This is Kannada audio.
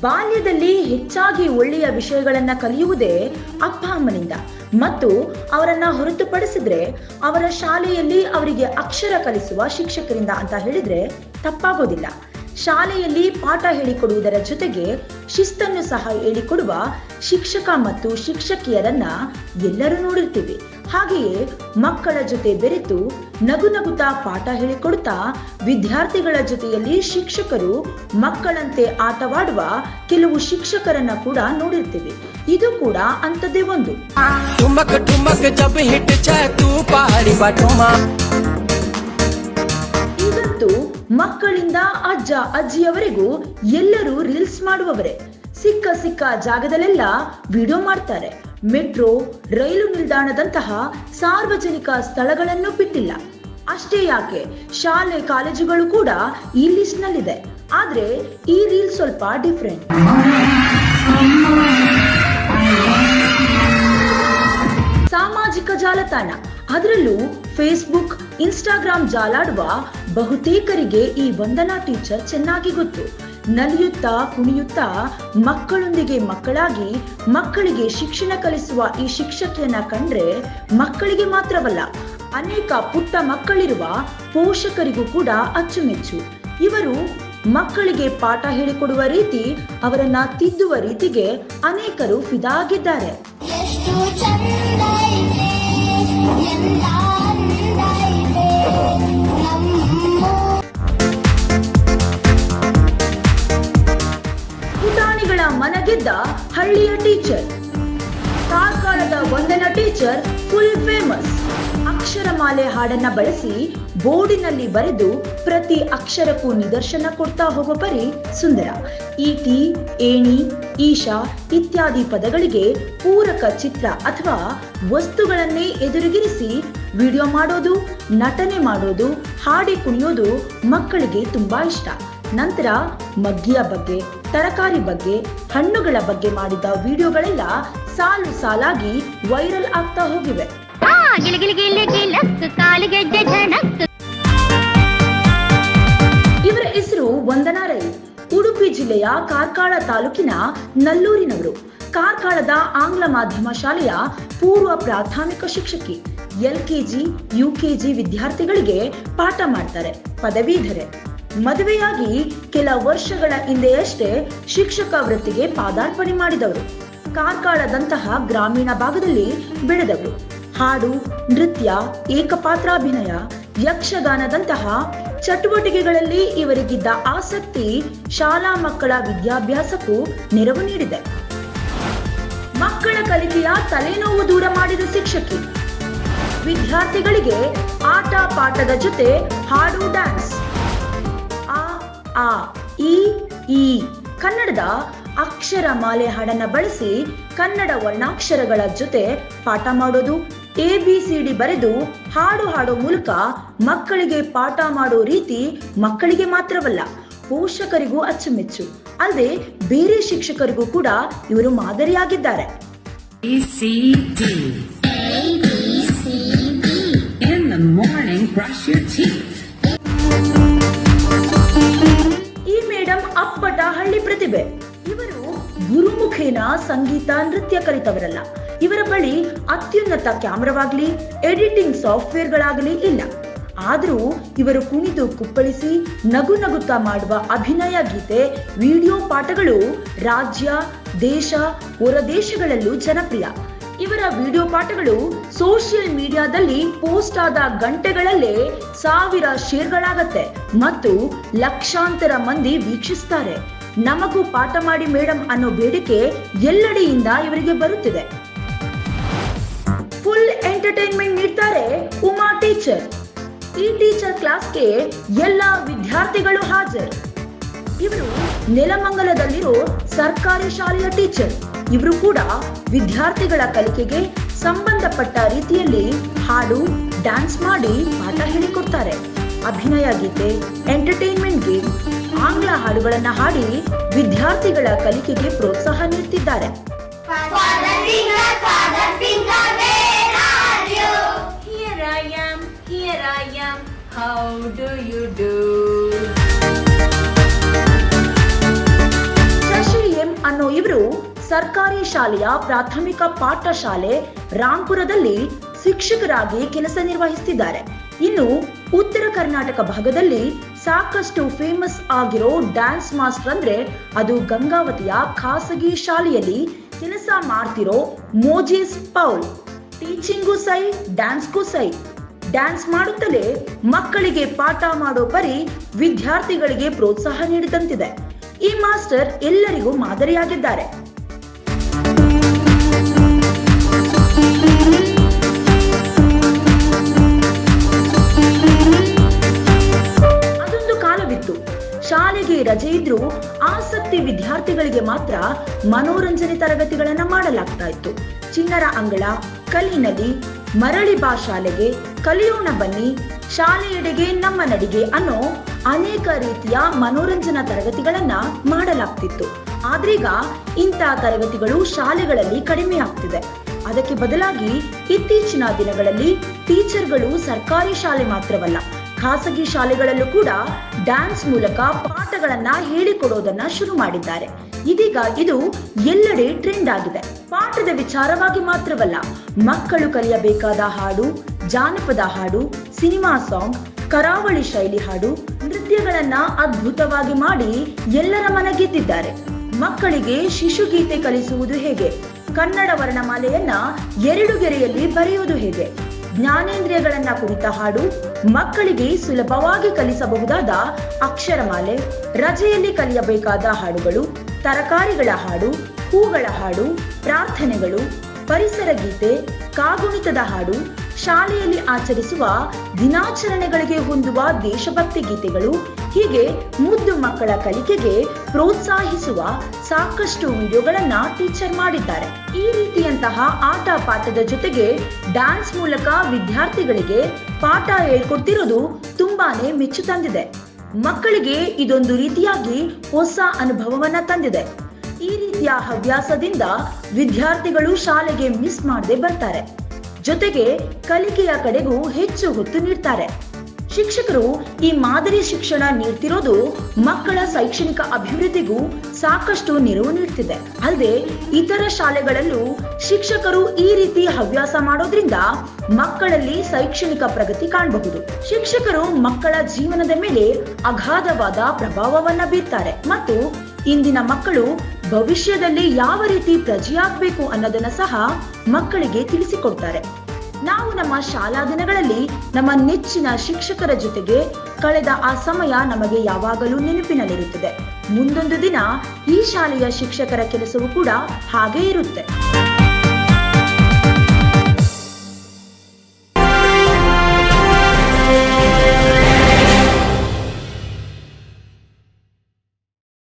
ಬಾಲ್ಯದಲ್ಲಿ ಹೆಚ್ಚಾಗಿ ಒಳ್ಳೆಯ ವಿಷಯಗಳನ್ನು ಕಲಿಯುವುದೇ ಅಪ್ಪ ಅಮ್ಮನಿಂದ ಮತ್ತು ಅವರನ್ನ ಹೊರತುಪಡಿಸಿದ್ರೆ ಅವರ ಶಾಲೆಯಲ್ಲಿ ಅವರಿಗೆ ಅಕ್ಷರ ಕಲಿಸುವ ಶಿಕ್ಷಕರಿಂದ ಅಂತ ಹೇಳಿದ್ರೆ ತಪ್ಪಾಗೋದಿಲ್ಲ. ಶಾಲೆಯಲ್ಲಿ ಪಾಠ ಹೇಳಿಕೊಡುವುದರ ಜೊತೆಗೆ ಶಿಸ್ತನ್ನು ಸಹ ಹೇಳಿಕೊಡುವ ಶಿಕ್ಷಕ ಮತ್ತು ಶಿಕ್ಷಕಿಯರನ್ನ ಎಲ್ಲರೂ ನೋಡಿರ್ತೀವಿ. ಹಾಗೆಯೇ ಮಕ್ಕಳ ಜೊತೆ ಬೆರೆತು ನಗುನಗುತ್ತಾ ಪಾಠ ಹೇಳಿಕೊಡುತ್ತಾ ವಿದ್ಯಾರ್ಥಿಗಳ ಜೊತೆಯಲ್ಲಿ ಶಿಕ್ಷಕರು ಮಕ್ಕಳಂತೆ ಆಟವಾಡುವ ಕೆಲವು ಶಿಕ್ಷಕರನ್ನ ಕೂಡ ನೋಡಿರ್ತೀವಿ. ಇದು ಕೂಡ ಅಂಥದ್ದೇ ಒಂದು. ಈಗಂತೂ ಮಕ್ಕಳಿಂದ ಅಜ್ಜ ಅಜ್ಜಿಯವರೆಗೂ ಎಲ್ಲರೂ ರೀಲ್ಸ್ ಮಾಡುವವರೇ. ಸಿಕ್ಕ ಜಾಗದಲ್ಲೆಲ್ಲ ವಿಡಿಯೋ ಮಾಡ್ತಾರೆ. ಮೆಟ್ರೋ, ರೈಲು ನಿಲ್ದಾಣದಂತಹ ಸಾರ್ವಜನಿಕ ಸ್ಥಳಗಳನ್ನು ಬಿಟ್ಟಿಲ್ಲ. ಅಷ್ಟೇ ಯಾಕೆ, ಶಾಲೆ ಕಾಲೇಜುಗಳು ಕೂಡ ಈ ಲಿಸ್ಟ್ ನಲ್ಲಿದೆ. ಆದ್ರೆ ಈ ರೀಲ್ ಸ್ವಲ್ಪ ಡಿಫ್ರೆಂಟ್. ಸಾಮಾಜಿಕ ಜಾಲತಾಣ, ಅದರಲ್ಲೂ ಫೇಸ್ಬುಕ್, ಇನ್ಸ್ಟಾಗ್ರಾಮ್ ಜಾಲಾಡುವ ಬಹುತೇಕರಿಗೆ ಈ ವಂದನಾ ಟೀಚರ್ ಚೆನ್ನಾಗಿ ಗೊತ್ತು. ನಲಿಯುತ್ತಾ ಕುಣಿಯುತ್ತಾ ಮಕ್ಕಳೊಂದಿಗೆ ಮಕ್ಕಳಾಗಿ ಮಕ್ಕಳಿಗೆ ಶಿಕ್ಷಣ ಕಲಿಸುವ ಈ ಶಿಕ್ಷಕಿಯನ್ನ ಕಂಡ್ರೆ ಮಕ್ಕಳಿಗೆ ಮಾತ್ರವಲ್ಲ, ಅನೇಕ ಪುಟ್ಟ ಮಕ್ಕಳಿರುವ ಪೋಷಕರಿಗೂ ಕೂಡ ಅಚ್ಚುಮೆಚ್ಚು. ಇವರು ಮಕ್ಕಳಿಗೆ ಪಾಠ ಹೇಳಿಕೊಡುವ ರೀತಿ, ಅವರನ್ನ ತಿದ್ದುವ ರೀತಿಗೆ ಅನೇಕರು ಫಿದಾಗಿದ್ದಾರೆ. ಪುಟಾಣಿಗಳ ಮನಗೆದ್ದ ಹಳ್ಳಿಯ ಟೀಚರ್, ಕಾರ್ಕಳದ ವಂದನಾ ಟೀಚರ್ ಫುಲ್ ಫೇಮಸ್. ಅಕ್ಷರಮಾಲೆ ಹಾಡನ್ನ ಬಳಸಿ ಬೋರ್ಡಿನಲ್ಲಿ ಬರೆದು ಪ್ರತಿ ಅಕ್ಷರಕ್ಕೂ ನಿದರ್ಶನ ಕೊಡ್ತಾ ಹೋಗೋ ಪರಿ ಸುಂದರ. ಈಟಿ, ಏಣಿ, ಈಶಾ ಇತ್ಯಾದಿ ಪದಗಳಿಗೆ ಪೂರಕ ಚಿತ್ರ ಅಥವಾ ವಸ್ತುಗಳನ್ನೇ ಎದುರುಗಿರಿಸಿ ವಿಡಿಯೋ ಮಾಡೋದು, ನಟನೆ ಮಾಡೋದು, ಹಾಡಿ ಕುಣಿಯೋದು ಮಕ್ಕಳಿಗೆ ತುಂಬಾ ಇಷ್ಟ. ನಂತರ ಮಗ್ಗಿಯ ಬಗ್ಗೆ, ತರಕಾರಿ ಬಗ್ಗೆ, ಹಣ್ಣುಗಳ ಬಗ್ಗೆ ಮಾಡಿದ ವಿಡಿಯೋಗಳೆಲ್ಲ ಸಾಲು ಸಾಲಾಗಿ ವೈರಲ್ ಆಗ್ತಾ ಹೋಗಿವೆ. ಇವರ ಹೆಸರು ವಂದನಾ ರೈ. ಉಡುಪಿ ಜಿಲ್ಲೆಯ ಕಾರ್ಕಳ ತಾಲೂಕಿನ ನಲ್ಲೂರಿನವರು. ಕಾರ್ಕಳದ ಆಂಗ್ಲ ಮಾಧ್ಯಮ ಶಾಲೆಯ ಪೂರ್ವ ಪ್ರಾಥಮಿಕ ಶಿಕ್ಷಕಿ. LKG, UKG ವಿದ್ಯಾರ್ಥಿಗಳಿಗೆ ಪಾಠ ಮಾಡ್ತಾರೆ. ಪದವೀಧರೆ. ಮದುವೆಯಾಗಿ ಕೆಲ ವರ್ಷಗಳ ಹಿಂದೆಯಷ್ಟೇ ಶಿಕ್ಷಕ ವೃತ್ತಿಗೆ ಪಾದಾರ್ಪಣೆ ಮಾಡಿದವರು. ಕಾರ್ಕಳದಂತಹ ಗ್ರಾಮೀಣ ಭಾಗದಲ್ಲಿ ಬೆಳೆದವರು. ಹಾಡು, ನೃತ್ಯ, ಏಕಪಾತ್ರಾಭಿನಯ, ಯಕ್ಷಗಾನದಂತಹ ಚಟುವಟಿಕೆಗಳಲ್ಲಿ ಇವರಿಗಿದ್ದ ಆಸಕ್ತಿ ಶಾಲಾ ಮಕ್ಕಳ ವಿದ್ಯಾಭ್ಯಾಸಕ್ಕೂ ನೆರವು ನೀಡಿದೆ. ಮಕ್ಕಳ ಕಲಿಕೆಯ ತಲೆನೋವು ದೂರ ಮಾಡಿದ ಶಿಕ್ಷಕಿ. ವಿದ್ಯಾರ್ಥಿಗಳಿಗೆ ಆಟ ಪಾಠದ ಜೊತೆ ಹಾಡು, ಡ್ಯಾನ್ಸ್, ಆ ಇ ಈ ಕನ್ನಡದ ಅಕ್ಷರ ಮಾಲೆ ಹಾಡನ್ನ ಬಳಸಿ ಕನ್ನಡ ವರ್ಣಾಕ್ಷರಗಳ ಜೊತೆ ಪಾಠ ಮಾಡೋದು, ABCD ಬರೆದು ಹಾಡು ಹಾಡೋ ಮೂಲಕ ಮಕ್ಕಳಿಗೆ ಪಾಠ ಮಾಡೋ ರೀತಿ ಮಕ್ಕಳಿಗೆ ಮಾತ್ರವಲ್ಲ, ಪೋಷಕರಿಗೂ ಅಚ್ಚುಮೆಚ್ಚು. ಅಲ್ಲದೆ ಬೇರೆ ಶಿಕ್ಷಕರಿಗೂ ಕೂಡ ಇವರು ಮಾದರಿಯಾಗಿದ್ದಾರೆ. ಈ ಮೇಡಮ್ ಅಪ್ಪಟ ಹಳ್ಳಿ ಪ್ರತಿಭೆ. ಇವರು ಗುರುಮುಖೇನ ಸಂಗೀತ, ನೃತ್ಯ ಕಲಿತವರಲ್ಲ. ಇವರ ಬಳಿ ಅತ್ಯುನ್ನತ ಕ್ಯಾಮ್ರಾವಾಗ್ಲಿ, ಎಡಿಟಿಂಗ್ ಸಾಫ್ಟ್ವೇರ್ಗಳಾಗಲಿ ಇಲ್ಲ. ಆದರೂ ಇವರು ಕುಣಿದು ಕುಪ್ಪಳಿಸಿ ನಗು ನಗುತ್ತಾ ಮಾಡುವ ಅಭಿನಯ ಗೀತೆ, ವಿಡಿಯೋ ಪಾಠಗಳು ರಾಜ್ಯ, ದೇಶ, ಹೊರ ದೇಶಗಳಲ್ಲೂ ಜನಪ್ರಿಯ. ಇವರ ವಿಡಿಯೋ ಪಾಠಗಳು ಸೋಷಿಯಲ್ ಮೀಡಿಯಾದಲ್ಲಿ ಪೋಸ್ಟ್ ಆದ ಗಂಟೆಗಳಲ್ಲೇ 1000 ಶೇರ್ಗಳಾಗತ್ತೆ ಮತ್ತು ಲಕ್ಷಾಂತರ ಮಂದಿ ವೀಕ್ಷಿಸ್ತಾರೆ. ನಮಗೂ ಪಾಠ ಮಾಡಿ ಮೇಡಮ್ ಅನ್ನೋ ಬೇಡಿಕೆ ಎಲ್ಲೆಡೆಯಿಂದ ಇವರಿಗೆ ಬರುತ್ತಿದೆ. ಫುಲ್ ಎಂಟರ್ಟೈನ್ಮೆಂಟ್ ನೀಡ್ತಾರೆ ಉಮಾ ಟೀಚರ್. ಈ ಟೀಚರ್ ಕ್ಲಾಸ್ಗೆ ಎಲ್ಲ ವಿದ್ಯಾರ್ಥಿಗಳು ಹಾಜರು. ಇವರು ನೆಲಮಂಗಲದಲ್ಲಿರೋ ಸರ್ಕಾರಿ ಶಾಲೆಯ ಟೀಚರ್. ಇವರು ಕೂಡ ವಿದ್ಯಾರ್ಥಿಗಳ ಕಲಿಕೆಗೆ ಸಂಬಂಧಪಟ್ಟ ರೀತಿಯಲ್ಲಿ ಹಾಡು, ಡ್ಯಾನ್ಸ್ ಮಾಡಿ ಪಾಠ ಹೇಳಿಕೊಡ್ತಾರೆ. ಅಭಿನಯ ಗೀತೆ, ಎಂಟರ್ಟೈನ್ಮೆಂಟ್ ಗೇಮ್, ಆಂಗ್ಲ ಹಾಡುಗಳನ್ನ ಹಾಡಿ ವಿದ್ಯಾರ್ಥಿಗಳ ಕಲಿಕೆಗೆ ಪ್ರೋತ್ಸಾಹ ನೀಡುತ್ತಿದ್ದಾರೆ. How do you do? Shashi ಇವರು ಸರ್ಕಾರಿ ಶಾಲೆಯ ಪ್ರಾಥಮಿಕ ಪಾಠಶಾಲೆ ರಾಂಪುರದಲ್ಲಿ ಶಿಕ್ಷಕರಾಗಿ ಕೆಲಸ ನಿರ್ವಹಿಸುತ್ತಿದ್ದಾರೆ. ಇನ್ನು ಉತ್ತರ ಕರ್ನಾಟಕ ಭಾಗದಲ್ಲಿ ಸಾಕಷ್ಟು ಫೇಮಸ್ ಆಗಿರೋ ಡ್ಯಾನ್ಸ್ ಮಾಸ್ಟರ್ ಅಂದ್ರೆ ಅದು ಗಂಗಾವತಿಯ ಖಾಸಗಿ ಶಾಲೆಯಲ್ಲಿ ಕೆಲಸ ಮಾಡ್ತಿರೋ ಮೋಜಿಸ್ ಪೌಲ್. ಟೀಚಿಂಗೂ ಸೈ, ಡ್ಯಾನ್ಸ್ಗೂ ಸೈ. ಡ್ಯಾನ್ಸ್ ಮಾಡುತ್ತಲೇ ಮಕ್ಕಳಿಗೆ ಪಾಠ ಮಾಡೋ ಪರಿ ವಿದ್ಯಾರ್ಥಿಗಳಿಗೆ ಪ್ರೋತ್ಸಾಹ ನೀಡಿದಂತಿದೆ. ಈ ಮಾಸ್ಟರ್ ಎಲ್ಲರಿಗೂ ಮಾದರಿಯಾಗಿದ್ದಾರೆ. ಅದೊಂದು ಕಾಲವಿತ್ತು, ಶಾಲೆಗೆ ರಜೆ ಇದ್ರೂ ಆಸಕ್ತಿ ವಿದ್ಯಾರ್ಥಿಗಳಿಗೆ ಮಾತ್ರ ಮನೋರಂಜನೆ ತರಗತಿಗಳನ್ನ ಮಾಡಲಾಗ್ತಾ ಇತ್ತು. ಚಿಣ್ಣರ ಅಂಗಳ, ಕಲಿನಲಿ, ಮರಳಿ ಬಾ ಶಾಲೆಗೆ, ಕಲಿಯೋಣ ಬನ್ನಿ, ಶಾಲೆಯೆಡೆಗೆ ನಮ್ಮ ನಡಿಗೆ ಅನ್ನೋ ಅನೇಕ ರೀತಿಯ ಮನೋರಂಜನಾ ತರಗತಿಗಳನ್ನ ಮಾಡಲಾಗ್ತಿತ್ತು. ಆದ್ರೀಗ ಇಂಥ ತರಗತಿಗಳು ಶಾಲೆಗಳಲ್ಲಿ ಕಡಿಮೆ ಆಗ್ತಿದೆ. ಅದಕ್ಕೆ ಬದಲಾಗಿ ಇತ್ತೀಚಿನ ದಿನಗಳಲ್ಲಿ ಟೀಚರ್ಗಳು ಸರ್ಕಾರಿ ಶಾಲೆ ಮಾತ್ರವಲ್ಲ, ಖಾಸಗಿ ಶಾಲೆಗಳಲ್ಲೂ ಕೂಡ ಡ್ಯಾನ್ಸ್ ಮೂಲಕ ಪಾಠಗಳನ್ನ ಹೇಳಿಕೊಡೋದನ್ನ ಶುರು ಮಾಡಿದ್ದಾರೆ. ಇದೀಗ ಇದು ಎಲ್ಲೆಡೆ ಟ್ರೆಂಡ್ ಆಗಿದೆ. ಪಾಠದ ವಿಚಾರವಾಗಿ ಮಾತ್ರವಲ್ಲ, ಮಕ್ಕಳು ಕಲಿಯಬೇಕಾದ ಹಾಡು, ಜಾನಪದ ಹಾಡು, ಸಿನಿಮಾ ಸಾಂಗ್, ಕರಾವಳಿ ಶೈಲಿ ಹಾಡು, ನೃತ್ಯಗಳನ್ನ ಅದ್ಭುತವಾಗಿ ಮಾಡಿ ಎಲ್ಲರ ಮನ ಗೆದ್ದಿದ್ದಾರೆ. ಮಕ್ಕಳಿಗೆ ಶಿಶುಗೀತೆ ಕಲಿಸುವುದು ಹೇಗೆ, ಕನ್ನಡ ವರ್ಣಮಾಲೆಯನ್ನ 2 ಗೆರೆಯಲ್ಲಿ ಬರೆಯುವುದು ಹೇಗೆ, ಜ್ಞಾನೇಂದ್ರಿಯಗಳನ್ನ ಕುರಿತ ಹಾಡು, ಮಕ್ಕಳಿಗೆ ಸುಲಭವಾಗಿ ಕಲಿಸಬಹುದಾದ ಅಕ್ಷರಮಾಲೆ, ರಜೆಯಲ್ಲಿ ಕಲಿಯಬೇಕಾದ ಹಾಡುಗಳು, ತರಕಾರಿಗಳ ಹಾಡು, ಹೂಗಳ ಹಾಡು, ಪ್ರಾರ್ಥನೆಗಳು, ಪರಿಸರ ಗೀತೆ, ಕಾಗುಣಿತದ ಹಾಡು, ಶಾಲೆಯಲ್ಲಿ ಆಚರಿಸುವ ದಿನಾಚರಣೆಗಳಿಗೆ ಹೊಂದುವ ದೇಶಭಕ್ತಿ ಗೀತೆಗಳು, ಹೀಗೆ ಮುದ್ದು ಮಕ್ಕಳ ಕಲಿಕೆಗೆ ಪ್ರೋತ್ಸಾಹಿಸುವ ಸಾಕಷ್ಟು ವಿಡಿಯೋಗಳನ್ನ ಟೀಚರ್ ಮಾಡಿದ್ದಾರೆ. ಈ ರೀತಿಯಂತಹ ಆಟ ಪಾಠದ ಜೊತೆಗೆ ಡ್ಯಾನ್ಸ್ ಮೂಲಕ ವಿದ್ಯಾರ್ಥಿಗಳಿಗೆ ಪಾಠ ಹೇಳ್ಕೊಡ್ತಿರೋದು ತುಂಬಾನೇ ಮೆಚ್ಚು ತಂದಿದೆ. ಮಕ್ಕಳಿಗೆ ಇದೊಂದು ರೀತಿಯಾಗಿ ಹೊಸ ಅನುಭವವನ್ನ ತಂದಿದೆ. ಈ ರೀತಿಯ ಹವ್ಯಾಸದಿಂದ ವಿದ್ಯಾರ್ಥಿಗಳು ಶಾಲೆಗೆ ಮಿಸ್ ಮಾಡದೆ ಬರ್ತಾರೆ. ಜೊತೆಗೆ ಕಲಿಕೆಯ ಕಡೆಗೂ ಹೆಚ್ಚು ಹೊತ್ತು ನೀಡ್ತಾರೆ. ಶಿಕ್ಷಕರು ಈ ಮಾದರಿ ಶಿಕ್ಷಣ ನೀಡ್ತಿರೋದು ಮಕ್ಕಳ ಶೈಕ್ಷಣಿಕ ಅಭಿವೃದ್ಧಿಗೂ ಸಾಕಷ್ಟು ನೆರವು ನೀಡ್ತಿದೆ. ಅಲ್ಲದೆ ಇತರ ಶಾಲೆಗಳಲ್ಲೂ ಶಿಕ್ಷಕರು ಈ ರೀತಿ ಹವ್ಯಾಸ ಮಾಡೋದ್ರಿಂದ ಮಕ್ಕಳಲ್ಲಿ ಶೈಕ್ಷಣಿಕ ಪ್ರಗತಿ ಕಾಣಬಹುದು. ಶಿಕ್ಷಕರು ಮಕ್ಕಳ ಜೀವನದ ಮೇಲೆ ಅಗಾಧವಾದ ಪ್ರಭಾವವನ್ನ ಬೀರ್ತಾರೆ ಮತ್ತು ಇಂದಿನ ಮಕ್ಕಳು ಭವಿಷ್ಯದಲ್ಲಿ ಯಾವ ರೀತಿ ಪ್ರಜೆಯಾಗಬೇಕು ಅನ್ನೋದನ್ನ ಸಹ ಮಕ್ಕಳಿಗೆ ತಿಳಿಸಿಕೊಡ್ತಾರೆ. ನಾವು ನಮ್ಮ ಶಾಲಾ ದಿನಗಳಲ್ಲಿ ನಮ್ಮ ನೆಚ್ಚಿನ ಶಿಕ್ಷಕರ ಜೊತೆಗೆ ಕಳೆದ ಆ ಸಮಯ ನಮಗೆ ಯಾವಾಗಲೂ ನೆನಪಿನಲ್ಲಿರುತ್ತದೆ. ಮುಂದೊಂದು ದಿನ ಈ ಶಾಲೆಯ ಶಿಕ್ಷಕರ ಕೆಲಸವೂ ಕೂಡ ಹಾಗೇ ಇರುತ್ತೆ.